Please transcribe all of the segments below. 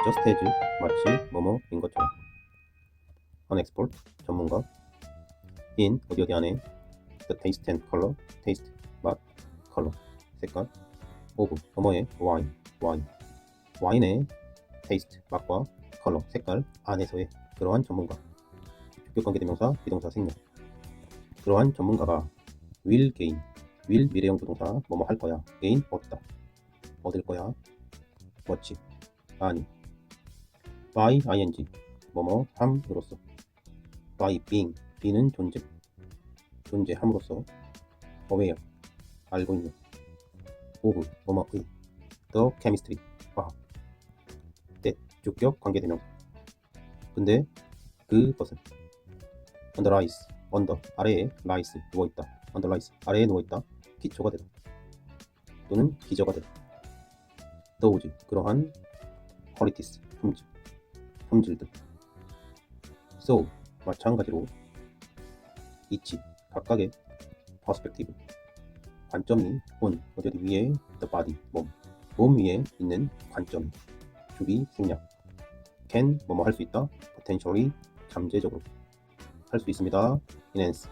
just as 마치 뭐뭐인 것처럼. an expert 전문가. in 어디 안에 the taste and color taste 맛 color 색깔 of 뭐뭐의 wine 와인의 taste 맛과 color 색깔 안에서의 그러한 전문가. 주격관계대명사 비동사 생략. 그러한 전문가가 will gain will 미래형 부동사 뭐뭐 할 거야 gain 얻다 얻을 거야 much 많이 by ing 뭐뭐 함으로써 by being는 존재함으로써 aware 알고 있는 of 뭐뭐의 the chemistry 화학 that 주격 관계대명사. 근데 그것은 under 아래에 lies 누워있다 under lies 아래에 누워있다 기초가 되다 또는 기저가 되다. those 그러한 qualities 품질들. so 마찬가지로 each 각각의 perspective 관점이 on 어디 위에 the body 몸 위에 있는 관점 주기 생략. can 뭐뭐 할 수 있다 potentially 잠재적으로 할 수 있습니다. enhance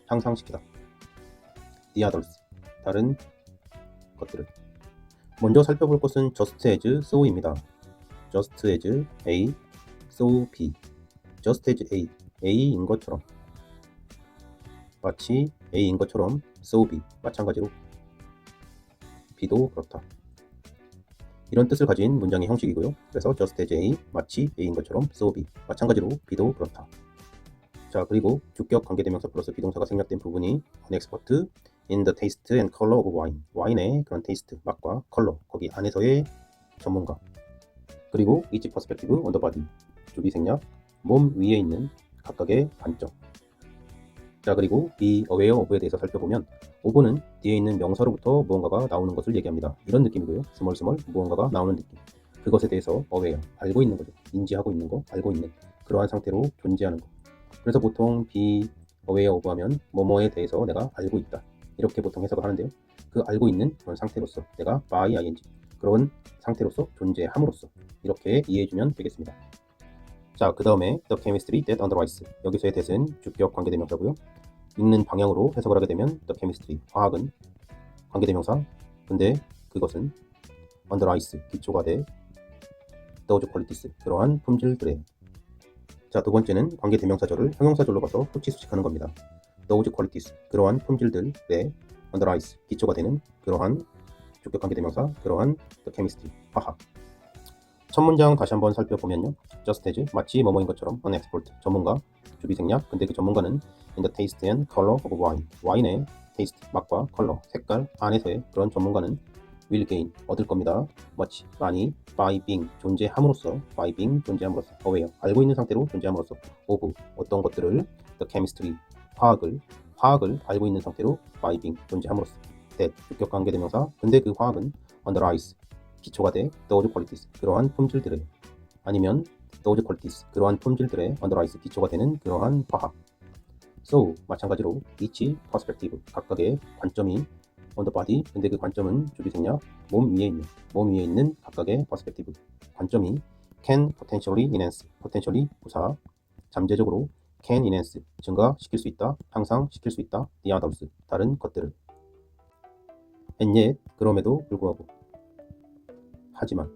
향상시키다. the others 다른 것들을. 먼저 살펴볼 것은 just as so입니다. just as A, so B. just as A, A인 것처럼 마치 A인 것처럼 so B 마찬가지로 B도 그렇다. 이런 뜻을 가진 문장의 형식이고요. 그래서 just as A 마치 A인 것처럼 so B 마찬가지로 B도 그렇다. 자, 그리고 주격 관계대명사 플러스 비동사가 생략된 부분이 an expert in the taste and color of wine 와인의 그런 테이스트 맛과 컬러 거기 안에서의 전문가. 그리고 each perspective on the body 주기 생략 몸 위에 있는 각각의 관점. 자, 그리고 be aware of에 대해서 살펴보면 of는 뒤에 있는 명사로부터 무언가가 나오는 것을 얘기합니다. 이런 느낌이고요. 스멀스멀 무언가가 나오는 느낌. 그것에 대해서 aware 알고 있는 거죠. 인지하고 있는 거 알고 있는 그러한 상태로 존재하는 거. 그래서 보통 be aware of 하면 뭐뭐에 대해서 내가 알고 있다 이렇게 보통 해석을 하는데요. 그 알고 있는 그런 상태로서 내가 by ing 그런 상태로서 존재함으로써 이렇게 이해해주면 되겠습니다. 자, 그 다음에 the chemistry that underlies 여기서의 that은 주격 관계대명사고요. 읽는 방향으로 해석을 하게 되면 the chemistry 화학은 관계대명사 근데 그것은 underlies 기초가 돼 those qualities 그러한 품질들에. 자, 두 번째는 관계대명사절을 형용사절로 가서 후치수식하는 겁니다. those qualities 그러한 품질들에 underlies 기초가 되는 그러한 주격 관계대명사 그러한 the chemistry 화학. 첫 문장 다시 한번 살펴보면요. just as 마치 뭐뭐인 것처럼 an expert 전문가 주비 생략 근데 그 전문가는 in the taste and color of wine 와인의 taste 맛과 컬러 색깔 안에서의 그런 전문가는 will gain 얻을 겁니다. much 많이 by being 존재함으로써 aware 알고 있는 상태로 존재함으로써 of 어떤 것들을 the chemistry 화학을 알고 있는 상태로 by being 존재함으로써 that 주격 관계대명사 근데 그 화학은 underlies 기초가 돼 those qualities 그러한 품질들에 아니면 those qualities 그러한 품질들에 underlies 기초가 되는 그러한 화학. so 마찬가지로 each perspective 각각의 관점이 on the body 근데 그 관점은 주기 생략 몸 위에 있는 각각의 perspective 관점이 can potentially enhance potentially 부사 잠재적으로 can enhance 증가시킬 수 있다 향상시킬 수 있다 the others 다른 것들을. and yet 그럼에도 불구하고 하지만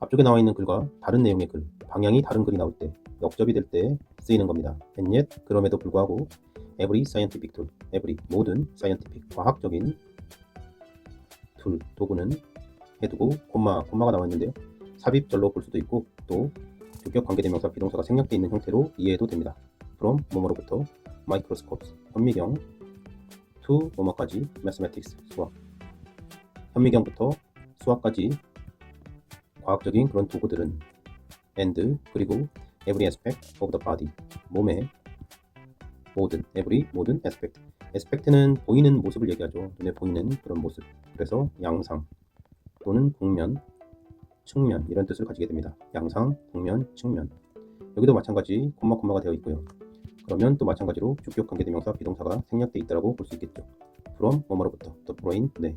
앞쪽에 나와 있는 글과 다른 내용의 글 방향이 다른 글이 나올 때 역접이 될 때 쓰이는 겁니다. and yet 그럼에도 불구하고 every scientific tool every 모든 scientific 과학적인 툴 도구는 해두고 콤마가 나와 있는데요. 삽입절로 볼 수도 있고 또 주격 관계대명사 비동사가 생략되어 있는 형태로 이해해도 됩니다. from 뭐뭐로부터 microscopes 현미경 to 뭐뭐까지 mathematics 수학 현미경부터 수학까지 과학적인 그런 도구들은 and 그리고 every aspect of the body 몸의 모든 aspect는 보이는 모습을 얘기하죠. 눈에 보이는 그런 모습. 그래서 양상 또는 복면, 측면 이런 뜻을 가지게 됩니다. 양상, 복면, 측면. 여기도 마찬가지 콤마가 되어 있고요. 그러면 또 마찬가지로 주격 관계대명사 비동사가 생략되어 있다고 볼 수 있겠죠. from 뭐뭐로부터 the brain 네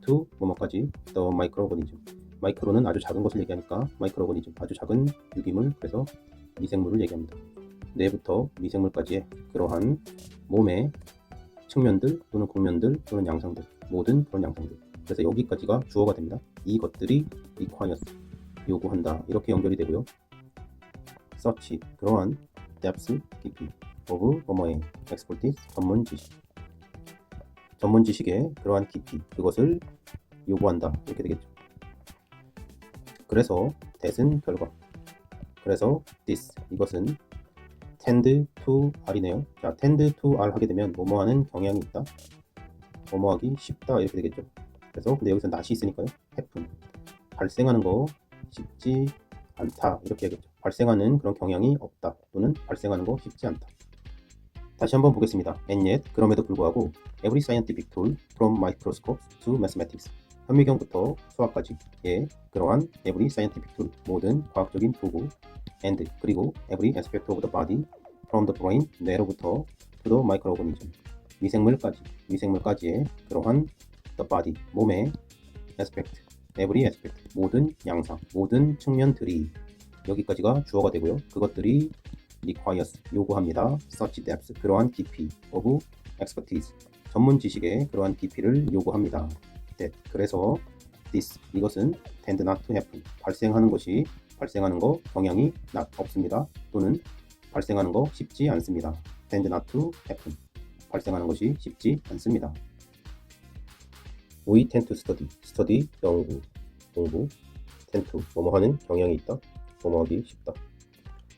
to 뭐뭐까지 the microorganism 마이크로는 아주 작은 것을 얘기하니까 마이크로오거니즘, 아주 작은 유기물, 그래서 미생물을 얘기합니다. 뇌부터 미생물까지의 그러한 몸의 측면들 또는 국면들 또는 양상들, 모든 그런 양상들. 그래서 여기까지가 주어가 됩니다. 이것들이 requires, 요구한다, 이렇게 연결이 되고요. search, 그러한 depth, 깊이, of 뭐뭐의 expertise, 전문 지식의 그러한 깊이, 그것을 요구한다, 이렇게 되겠죠. 그래서 that은 결과, 그래서 this, 이것은 tend to R이네요. 자, tend to R 하게 되면 뭐뭐하는 경향이 있다, 뭐뭐하기 쉽다, 이렇게 되겠죠. 그래서 근데 여기서 not이 있으니까요, happen, 발생하는 거 쉽지 않다, 이렇게 하겠죠. 발생하는 그런 경향이 없다 또는 발생하는 거 쉽지 않다. 다시 한번 보겠습니다. And yet, 그럼에도 불구하고 every scientific tool from microscopes to mathematics, 현미경부터 수학까지의 그러한 every scientific tool, 모든 과학적인 도구, and, 그리고 every aspect of the body from the brain, 뇌로부터 to the microorganism, 미생물까지의 그러한 the body, 몸의 aspect, every aspect, 모든 양상, 모든 측면들이, 여기까지가 주어가 되고요. 그것들이 requires, 요구합니다. such depth, 그러한 깊이, of expertise, 전문 지식의 그러한 깊이를 요구합니다. that, 그래서 this, 이것은 tend not to happen, 발생하는 거 경향이 not, 없습니다. 또는 발생하는 거 쉽지 않습니다. tend not to happen, 발생하는 것이 쉽지 않습니다. We tend to study, 연구, 공부, tend to, 뭐뭐하는 경향이 있다, 뭐뭐하기 쉽다.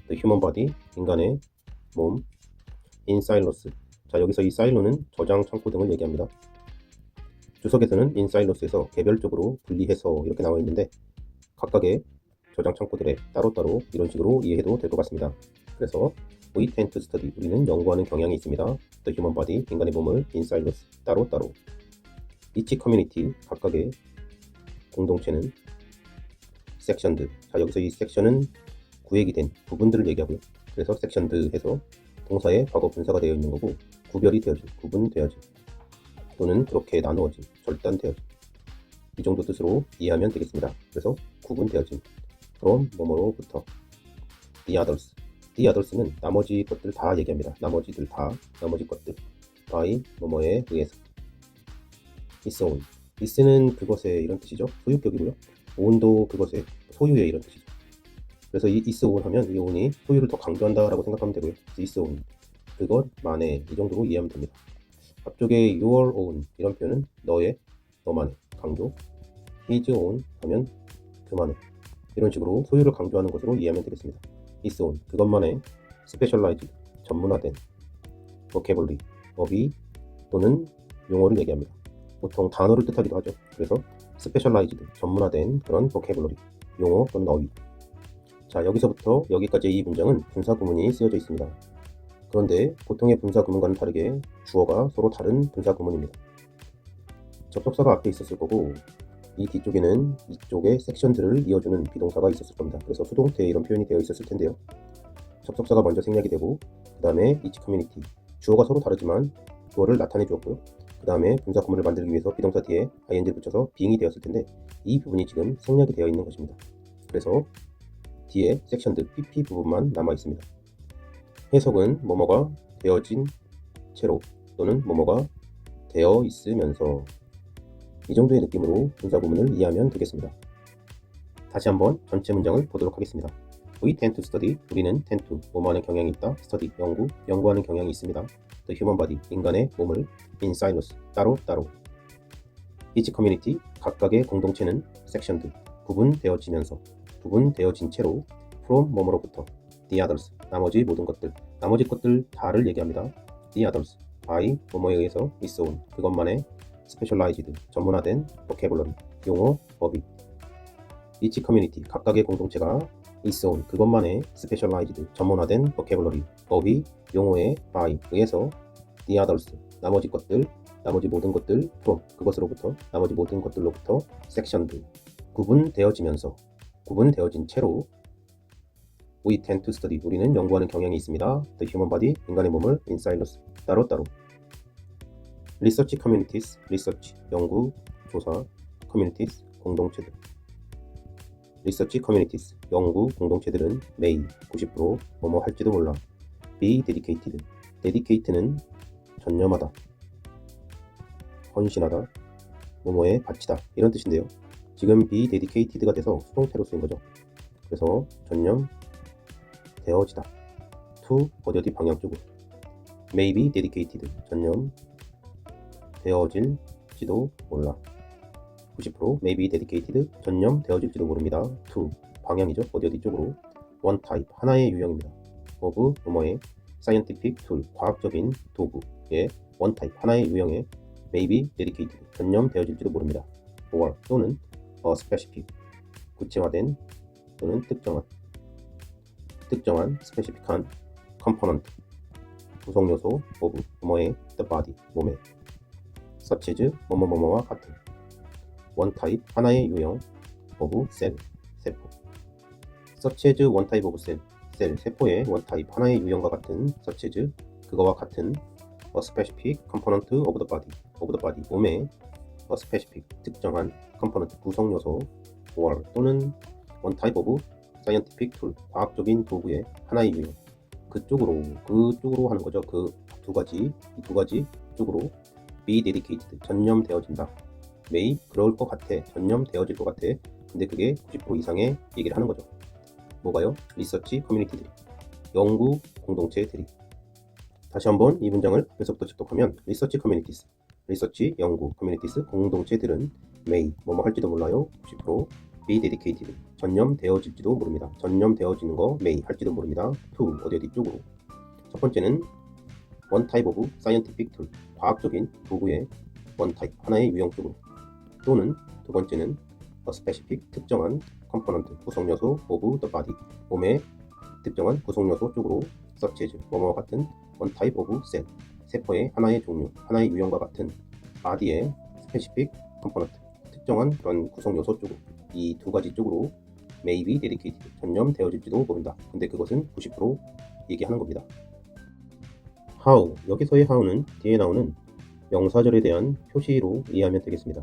The human body, 인간의 몸, in silos, 자, 여기서 이 사일로는 저장 창고 등을 얘기합니다. 주석에서는 in silos에서 개별적으로 분리해서 이렇게 나와 있는데 각각의 저장 창고들에 따로따로 이런 식으로 이해해도 될 것 같습니다. 그래서 we tend to study, 우리는 연구하는 경향이 있습니다. The human body, 인간의 몸을 in silos, 따로따로. each community, 각각의 공동체는 sectioned, 자, 여기서 이 section은 구획이 된 부분들을 얘기하고요. 그래서 sectioned 해서 동사의 과거 분사가 되어 있는 거고, 구별이 되어진, 구분되어진, 또는 그렇게 나누어진, 절단되어진, 이 정도 뜻으로 이해하면 되겠습니다. 그래서 구분되어진, from 뭐뭐로부터. the others는 나머지 것들 다 얘기합니다. 나머지들 다, 나머지 것들. by 뭐뭐에 의해서. is는 그것의 이런 뜻이죠. 소유격이고요. own도 그것의 소유의 이런 뜻이죠. 그래서 이 is own 하면 이 own이 소유를 더 강조한다 라고 생각하면 되고요. is own, 그것만의, 이 정도로 이해하면 됩니다. 앞쪽에 your own, 이런 표현은 너만의 강조, his own 하면 그만의, 이런 식으로 소유를 강조하는 것으로 이해하면 되겠습니다. is own, 그것만의 specialized, 전문화된 vocabulary, 어휘 또는 용어를 얘기합니다. 보통 단어를 뜻하기도 하죠. 그래서 specialized, 전문화된 그런 vocabulary, 용어 또는 어휘. 자, 여기서부터 여기까지의 이 문장은 분사 구문이 쓰여져 있습니다. 그런데 보통의 분사 구문과는 다르게 주어가 서로 다른 분사 구문입니다. 접속사가 앞에 있었을 거고, 이 뒤쪽에는 이쪽의 섹션들을 이어주는 비동사가 있었을 겁니다. 그래서 수동태 이런 표현이 되어 있었을 텐데요. 접속사가 먼저 생략이 되고, 그 다음에 each community, 주어가 서로 다르지만 주어를 나타내 주었고요. 그 다음에 분사 구문을 만들기 위해서 비동사 뒤에 ing를 붙여서 being이 되었을 텐데, 이 부분이 지금 생략이 되어 있는 것입니다. 그래서 뒤에 섹션들 pp 부분만 남아 있습니다. 해석은 뭐뭐가 되어진 채로 또는 뭐뭐가 되어 있으면서, 이 정도의 느낌으로 분사 구문을 이해하면 되겠습니다. 다시 한번 전체 문장을 보도록 하겠습니다. We tend to study, 우리는 tend to, 뭐뭐하는 경향이 있다, study, 연구하는 경향이 있습니다. The human body, 인간의 몸을 in silos, 따로따로. each community, 각각의 공동체는 sectioned, 구분되어진 채로 from 뭐뭐로부터, the others, 나머지 모든 것들, 나머지 것들 다를 얘기합니다. the others, by 뭐뭐에 의해서 is own, 그것만의 specialized, 전문화된 vocabulary, 용어, 어휘. each community, 각각의 공동체가 is own, 그것만의 specialized, 전문화된 vocabulary, 어휘, 용어에 by, 의해서 the others, 나머지 것들, 나머지 모든 것들, from, 그것으로부터, 나머지 모든 것들로부터 sectioned, 구분되어진 채로 we tend to study, 우리는 연구하는 경향이 있습니다. The human body, 인간의 몸을 in silos, 따로따로. research communities, research, 연구, 조사, communities, 공동체들. 리서치 커뮤니티스 연구 공동체들은 may 90% 뭐뭐 할지도 몰라. be dedicated dedicate는 전념하다, 헌신하다, 뭐뭐에 바치다 이런 뜻인데요. 지금 be dedicated가 돼서 수동태로 쓰인 거죠. 그래서 전념 되어지다 to 어디 방향 쪽으로. may be dedicated 전념 되어질지도 몰라. 90% may be dedicated 전념 되어질지도 모릅니다. to 방향이죠. 어디 쪽으로. one type 하나의 유형입니다. of 뭐뭐의 scientific tool 과학적인 도구의 one type 하나의 유형에 may be dedicated 전념 되어질지도 모릅니다. or 또는 a specific 구체화된 또는 특정한 specific한 component 구성 요소 of 뭐뭐의 the body 몸의 such as 뭐뭐뭐뭐와 같은 one type 하나의 유형 of cell 세포 such as one type of cell 세포의 one type 하나의 유형과 같은 such as 그거와 같은 a specific component of the body 몸의 a specific 특정한 component 구성 요소 or 또는 one type of scientific tool 과학적인 도구의 하나의 유형 그쪽으로 하는 거죠. 그 두 가지 쪽으로 be dedicated 전념되어진다. may 그럴 것 같아 전념되어질 것 같아. 근데 그게 90% 이상의 얘기를 하는 거죠. 뭐가요? 리서치 커뮤니티들이 연구 공동체들이. 다시 한번 이 문장을 여기서부터 집독하면 리서치 커뮤니티스 리서치 연구 커뮤니티스 공동체들은 may 뭐뭐 할지도 몰라요. 90% be dedicated 전념되어질지도 모릅니다. 전념되어지는 거 may 할지도 모릅니다. to 어디 쪽으로. 첫 번째는 one type of scientific tool 과학적인 도구의 one type 하나의 유형 쪽으로. 또는 두 번째는 a specific 특정한 component 구성 요소 of the body 몸의 특정한 구성 요소 쪽으로 such as 뭐뭐와 같은 one type of cell 세포의 하나의 종류 하나의 유형과 같은 body의 specific component 특정한 그런 구성 요소 쪽으로. 이 두 가지 쪽으로 may be dedicated 전념되어질지도 모른다. 근데 그것은 90% 얘기하는 겁니다. how 여기서의 how는 뒤에 나오는 명사절에 대한 표시로 이해하면 되겠습니다.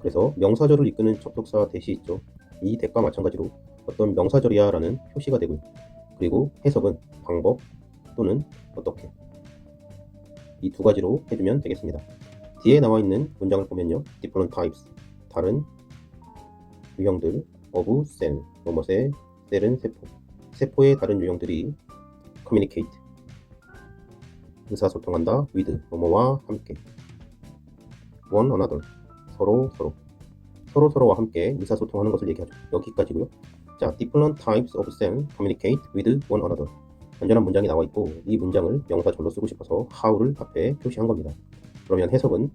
그래서 명사절을 이끄는 접속사 대시 있죠. 이 대과 마찬가지로 어떤 명사절이야 라는 표시가 되고요. 그리고 해석은 방법 또는 어떻게 이 두 가지로 해주면 되겠습니다. 뒤에 나와 있는 문장을 보면요. different types 다른 유형들 of cell 뭐뭐의 셀은 세포의 다른 유형들이 communicate 의사소통한다 with 뭐뭐와 함께 one another 서로와 함께 의사소통하는 것을 얘기하죠. 여기까지고요. 자, different types of cell communicate with one another. 완전한 문장이 나와 있고 이 문장을 명사절로 쓰고 싶어서 how를 앞에 표시한 겁니다. 그러면 해석은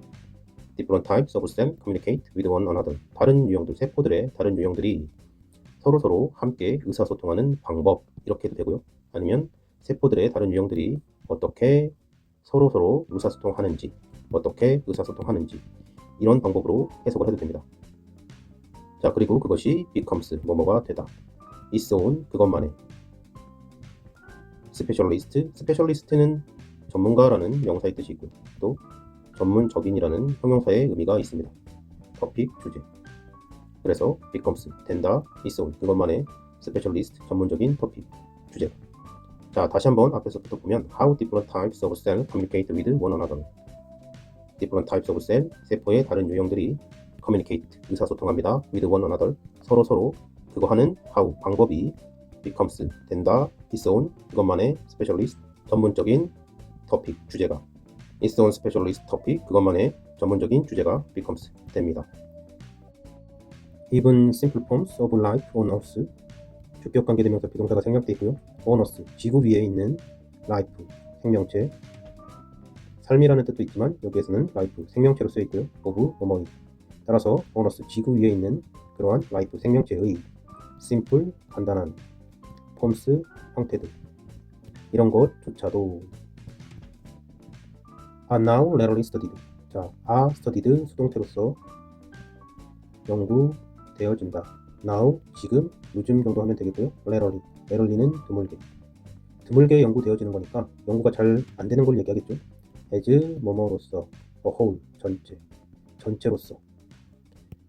different types of cell communicate with one another. 다른 유형들, 세포들의 다른 유형들이 서로 함께 의사소통하는 방법 이렇게 해도 되고요. 아니면 세포들의 다른 유형들이 어떻게 서로 의사소통하는지 이런 방법으로 해석을 해도 됩니다. 자, 그리고 그것이 becomes 뭐뭐가 되다. its own 그것만의 스페셜리스트는 전문가라는 명사의 뜻이 있고요. 또 전문적인이라는 형용사의 의미가 있습니다. 토픽 주제. 그래서 becomes 된다. its own 그것만의 스페셜리스트 전문적인 토픽 주제. 자, 다시 한번 앞에서부터 보면 how different types of cell communicate with one another. different types of cell 세포의 다른 유형들이 communicate 의사소통합니다. with one another 서로 그거 하는 how 방법이 becomes 된다. its own 그것만의 specialist 전문적인 topic 주제가 its own specialist topic 그것만의 전문적인 주제가 becomes 됩니다. Even simple forms of life on earth 주격관계대명사 비동사가 생략되어 있고요. on earth 지구 위에 있는 life 생명체 삶이라는 뜻도 있지만 여기에서는 life 생명체로 쓰여 있고요. of 뭐뭐이 따라서 on earth 지구 위에 있는 그러한 life 생명체의 simple 간단한 forms 형태들 이런 것조차도 are now rarely studied. 자, are studied 수동태로서 연구되어진다. now 지금 요즘 정도 하면 되겠고요. rarely는 드물게 연구되어지는 거니까 연구가 잘 안 되는 걸 얘기하겠죠. as 뭐뭐로서 a whole 전체로서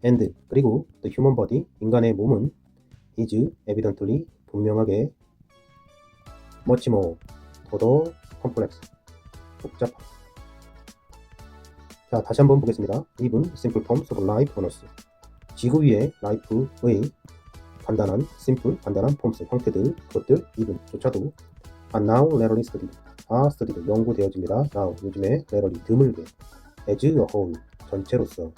and 그리고 the human body 인간의 몸은 is evidently 분명하게 much more 더 complex 복잡. 자, 다시 한번 보겠습니다. even simple forms of life on earth 지구 위의 life의 간단한 simple 간단한 forms 형태들 그것들 even 조차도 are now rarely studied 연구되어집니다. now 요즘에 rarely 드물게 as a whole 전체로서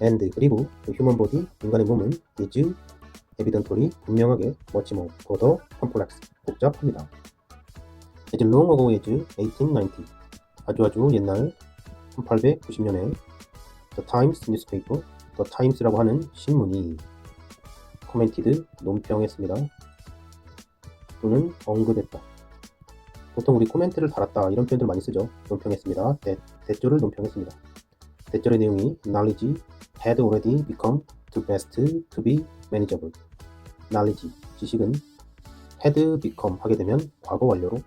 and 그리고 human body 인간의 몸은 is evidently 분명하게 much more 더 complex 복잡합니다. as long ago as 1890 아주 옛날 1890년에 The Times newspaper The Times라고 하는 신문이 commented 논평했습니다. 또는 언급했다. 보통 우리 코멘트를 달았다 이런 표현들 많이 쓰죠. 논평했습니다. 대조를 논평했습니다. 대절의 내용이 knowledge had already become too vast to be manageable. knowledge, 지식은 had become 하게 되면 과거 완료로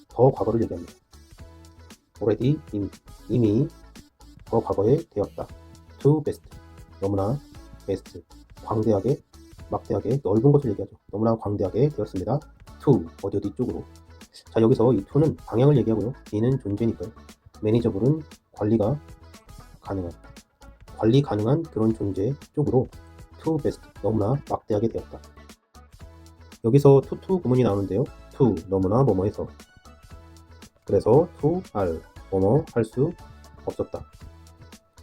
더 과거를 얘기합니다. already 이미 더 과거에 되었다. too vast, 너무나 vast, 광대하게, 막대하게, 넓은 것을 얘기하죠. 너무나 광대하게 되었습니다. to, 어디 쪽으로. 자, 여기서 이 to는 방향을 얘기하고요. be는 존재니까요. manageable은 관리 가능한 그런 존재 쪽으로 too vast, 너무나 막대하게 되었다. 여기서 to 구문이 나오는데요. to, 너무나 뭐뭐해서. 그래서 to 알, 뭐뭐 할 수 없었다.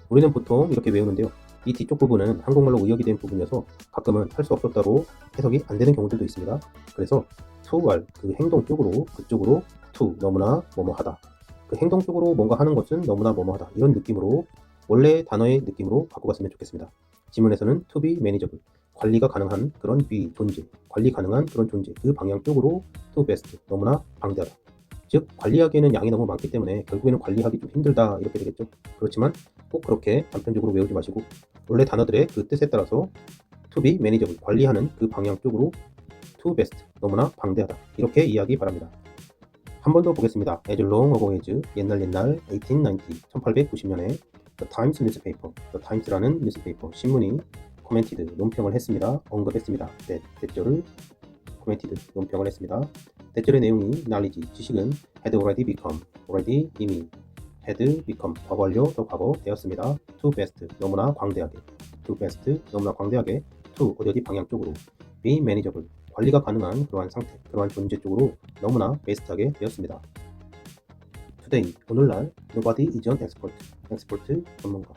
우리는 보통 이렇게 외우는데요. 이 뒤쪽 부분은 한국말로 의역이 된 부분이어서 가끔은 할 수 없었다로 해석이 안 되는 경우들도 있습니다. 그래서 to 알, 그 행동 쪽으로, 그쪽으로 to, 너무나 뭐뭐하다. 그 행동 쪽으로 뭔가 하는 것은 너무나 뭐뭐하다. 이런 느낌으로 원래 단어의 느낌으로 바꿔봤으면 좋겠습니다. 지문에서는 to be manageable, 관리가 가능한 그런 be, 존재, 관리 가능한 그런 존재, 그 방향 쪽으로 to vast, 너무나 방대하다. 즉 관리하기에는 양이 너무 많기 때문에 결국에는 관리하기 좀 힘들다 이렇게 되겠죠. 그렇지만 꼭 그렇게 단편적으로 외우지 마시고 원래 단어들의 그 뜻에 따라서 to be manageable, 관리하는 그 방향 쪽으로 to vast, 너무나 방대하다 이렇게 이해하기 바랍니다. 한 번 더 보겠습니다. as long ago as 옛날 1890, 1890년에 The Times newspaper, The Times라는 뉴스페이퍼 신문이 commented, 논평을 했습니다. 언급했습니다. 대절을 commented, 논평을 했습니다. 대절의 내용이 knowledge, 지식은 had already become, already 이미 had become, 과거 완료, 더 과거 되었습니다. too vast, 너무나 광대하게, too vast, 너무나 광대하게, to, 어디 방향 쪽으로, be manageable, 관리가 가능한 그러한 상태, 그러한 존재 쪽으로 너무나 베스트하게 되었습니다. Today, 오늘날 nobody is an expert, expert 전문가.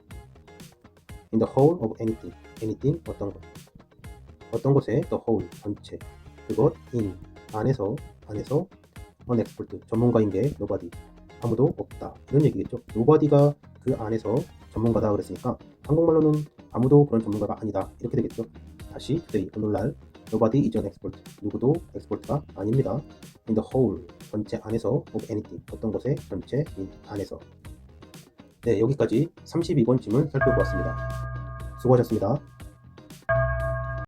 In the whole of anything, anything 어떤 것에 the whole 전체, 그것 in 안에서 an expert 전문가인 게 nobody 아무도 없다 이런 얘기겠죠. nobody가 그 안에서 전문가다 그랬으니까 한국말로는 아무도 그런 전문가가 아니다 이렇게 되겠죠. 다시 today 오늘날 nobody is an expert 누구도 엑스퍼트가 아닙니다. in the whole 전체 안에서 of anything 어떤 것에 전체 in 안에서. 네, 여기까지 32번 질문 살펴보았습니다. 수고하셨습니다.